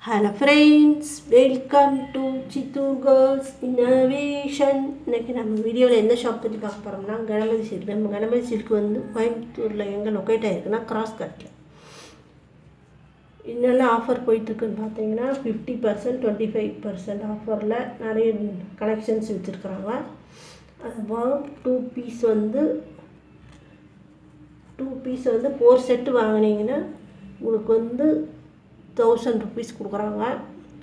Hello friends, welcome to Chittoor girls innovation. இன்றைக்கி நம்ம வீடியோவில் எந்த ஷாப் பற்றி பார்க்க போகிறோம்னா கணபதி சில்க். நம்ம கணபதி சில்க் வந்து கோயம்புத்தூரில் எங்கே லொக்கேட் ஆகிருக்குன்னா கிராஸ் கட்டில். இன்னெல்லாம் ஆஃபர் போயிட்டுருக்குன்னு பார்த்தீங்கன்னா 50%, 25% ஆஃபரில் நிறைய கலெக்ஷன்ஸ் வச்சுருக்குறாங்க. அதுபோல் டூ பீஸ் வந்து 4 செட்டு வாங்கினீங்கன்னா உங்களுக்கு வந்து 1000 rupees கொடுக்குறாங்க.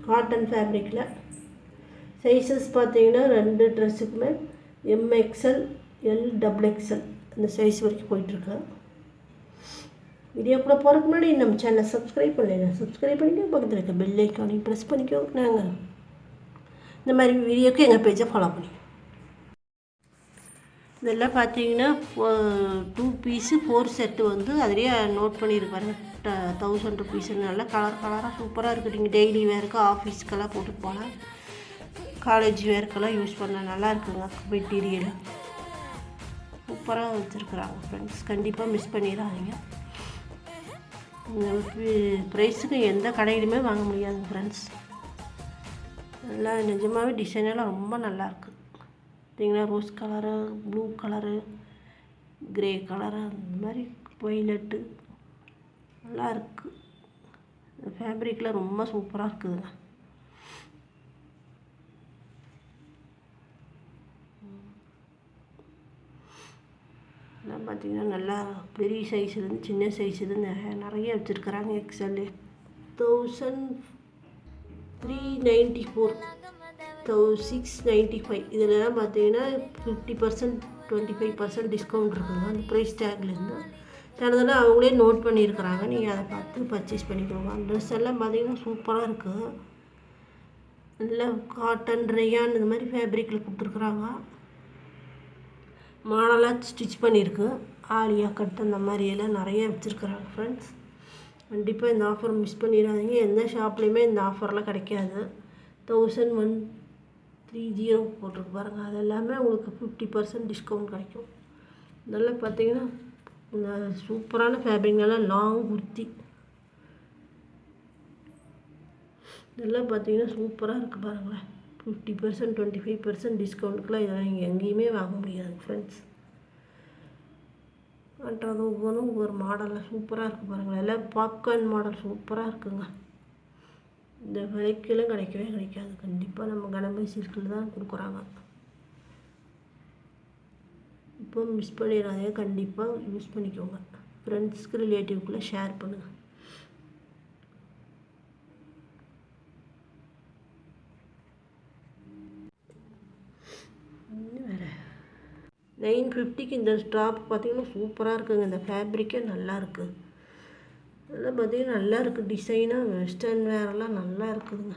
காட்டன் ஃபேப்ரிக்கில் சைஸஸ் பார்த்தீங்கன்னா 2 ட்ரெஸ்ஸுக்குமே MXL, LXXL இந்த சைஸ் வரைக்கும் போயிட்டுருக்கு. வீடியோக்குள்ளே போகிறதுக்கு முன்னாடி நம்ம சேனலை சப்ஸ்கிரைப் பண்ணிக்கோ, பக்கத்தில் இருக்க பெல் ஐக்கானையும் ப்ரெஸ் பண்ணிக்கோ. நாங்கள் இந்த மாதிரி வீடியோக்கு எங்கள் பேஜை ஃபாலோ பண்ணி இதெல்லாம் பார்த்தீங்கன்னா 2 பீஸு 4 செட்டு வந்து அதிலேயே நோட் பண்ணியிருப்பாரு 1000 rupees. நல்லா கலராக சூப்பராக இருக்குது. நீங்கள் டெய்லி வேருக்கு, ஆஃபீஸ்க்கெல்லாம் போட்டு போகலாம், காலேஜ் வேர்க்கெல்லாம் யூஸ் பண்ணலாம். நல்லா இருக்குங்க. மெட்டீரியல் சூப்பராக வச்சுருக்குறாங்க ஃப்ரெண்ட்ஸ். கண்டிப்பாக மிஸ் பண்ணிடாதீங்க. இந்த ப்ரைஸுக்கு எந்த கடையிலுமே வாங்க முடியாது ஃப்ரெண்ட்ஸ். நல்லா நிஜமாகவே டிசைனெல்லாம் ரொம்ப நல்லாயிருக்கு. பார்த்தீங்கன்னா rose colour, blue colour, grey colour, அந்த மாதிரி ஒய்லட்டு நல்லா இருக்குது. ஃபேப்ரிக்கில் ரொம்ப சூப்பராக இருக்குதுங்க. எல்லாம் பார்த்தீங்கன்னா நல்லா பெரிய சைஸ்லேருந்து சின்ன சைஸ்லேருந்து நிறைய வச்சுருக்குறாங்க. XL 1394, 695. இதிலலாம் பார்த்தீங்கன்னா 50%, 25% டிஸ்கவுண்ட் இருக்குங்க அந்த ப்ரைஸ் டேக்லேருந்து. அதனால் அவங்களே நோட் பண்ணியிருக்கிறாங்க. நீங்கள் அதை பார்த்து பர்ச்சேஸ் பண்ணிக்கோங்க. அந்த ட்ரெஸ் எல்லாம் பார்த்தீங்கன்னா சூப்பராக இருக்குது. நல்லா காட்டன், ரயான் இந்த மாதிரி ஃபேப்ரிக்கில் கொடுத்துருக்குறாங்க. மாடலாக ஸ்டிச் பண்ணியிருக்கு. ஆலியா கட் அந்த மாதிரியெல்லாம் நிறைய வச்சுருக்குறாங்க ஃப்ரெண்ட்ஸ். கண்டிப்பாக இந்த ஆஃபர் மிஸ் பண்ணிடாதீங்க. எந்த ஷாப்லேயுமே இந்த ஆஃபர்லாம் கிடைக்காது. 1130 போட்டிருக்கு பாருங்கள். அது எல்லாமே உங்களுக்கு 50% டிஸ்கவுண்ட் கிடைக்கும். இதெல்லாம் பார்த்தீங்கன்னா சூப்பரான ஃபேப்ரிக், நல்லா லாங் குர்த்தி. இதெல்லாம் பார்த்தீங்கன்னா சூப்பராக இருக்குது பாருங்களேன். 50%, 25% டிஸ்கவுண்ட்டுக்குலாம் இதெல்லாம் நீங்கள் எங்கேயுமே வாங்க முடியாது ஃப்ரெண்ட்ஸ். மற்றது ஒவ்வொன்றும் ஒவ்வொரு மாடலில் சூப்பராக இருக்குது பாருங்களேன். எல்லாம் பாப்கார்ன் மாடல் சூப்பராக இருக்குங்க. இந்த விலைக்கெல்லாம் கிடைக்கவே கிடைக்காது. கண்டிப்பாக நம்ம கணபதி சில்கில் தான் கொடுக்குறாங்க. இப்போ மிஸ் பண்ணிடாதே, கண்டிப்பாக யூஸ் பண்ணிக்கோங்க. ஃப்ரெண்ட்ஸ்க்கு, ரிலேட்டிவ்க்குள்ளே ஷேர் பண்ணுங்கள். வேறு 950க்கு இந்த டாப் பார்த்தீங்கன்னா சூப்பராக இருக்குங்க. இந்த ஃபேப்ரிக்கே நல்லா இருக்குது. அதெல்லாம் பார்த்தீங்கன்னா நல்லா இருக்குது. டிசைனாக வெஸ்டர்ன் வேரெல்லாம் நல்லா இருக்குதுங்க.